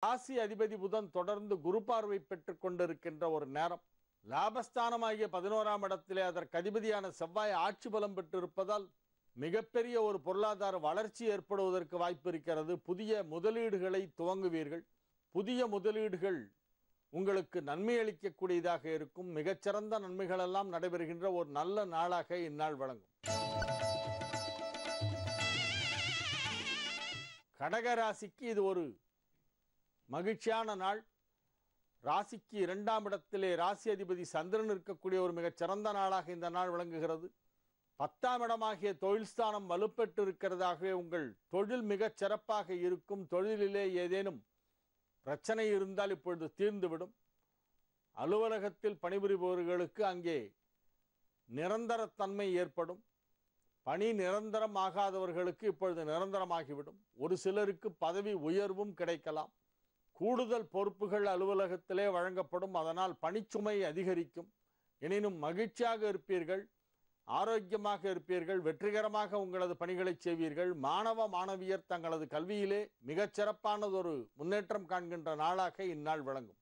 ராசி அதிபதி புதன் தொடர்ந்து குரு பார்வை பெற்றுக் கொண்டிருக்கின்ற ஒரு நேரம். லாபஸ்தானமாகிய 11ஆம் இடத்திலே அதற்கு அதிபதியான செவ்வாய் ஆட்சி பலம் பெற்றிருப்பதால் மிகப்பெரிய ஒரு பொருளாதார வளர்ச்சி ஏற்படுவதற்கு வாய்ப்பு இருக்கிறது. புதிய முதலீடுகளை துவங்குவீர்கள். புதிய முதலீடுகள் உங்களுக்கு நன்மை அளிக்கக்கூடியதாக இருக்கும். மிகச்சிறந்த நன்மைகள் எல்லாம் நடைபெறுகின்ற ஒரு நல்ல நாளாக இந்நாள் வழங்கும். கடக ராசிக்கு இது ஒரு மகிழ்ச்சியான நாள். ராசிக்கு 2ஆம் இடத்திலே ராசி அதிபதி சந்திரன் இருக்கக்கூடிய ஒரு மிகச்சிறந்த நாளாக இந்த நாள் விளங்குகிறது. 10ஆம் இடமாகிய தொழில் ஸ்தானம் வலுப்பெற்று இருக்கிறதாகவே உங்கள் தொழில் மிகச் சிறப்பாக இருக்கும். தொழிலிலே ஏதேனும் பிரச்சனை இருந்தால் இப்பொழுது தீர்ந்துவிடும். அலுவலகத்தில் பணிபுரிபவர்களுக்கு அங்கே நிரந்தரத்தன்மை ஏற்படும். பணி நிரந்தரம் ஆகாதவர்களுக்கு இப்பொழுது நிரந்தரமாகிவிடும். ஒரு சிலருக்கு பதவி உயர்வும் கிடைக்கலாம். கூடுதல் பொறுப்புகள் அலுவலகத்திலே வழங்கப்படும். அதனால் பணிச்சுமை அதிகரிக்கும். எனினும் மகிழ்ச்சியாக இருப்பீர்கள், ஆரோக்கியமாக இருப்பீர்கள், வெற்றிகரமாக உங்களது பணிகளை செய்வீர்கள். மாணவ மாணவியர் தங்களது கல்வியிலே மிகச்சிறப்பானதொரு முன்னேற்றம் காண்கின்ற நாளாக இந்நாள் விளங்கும்.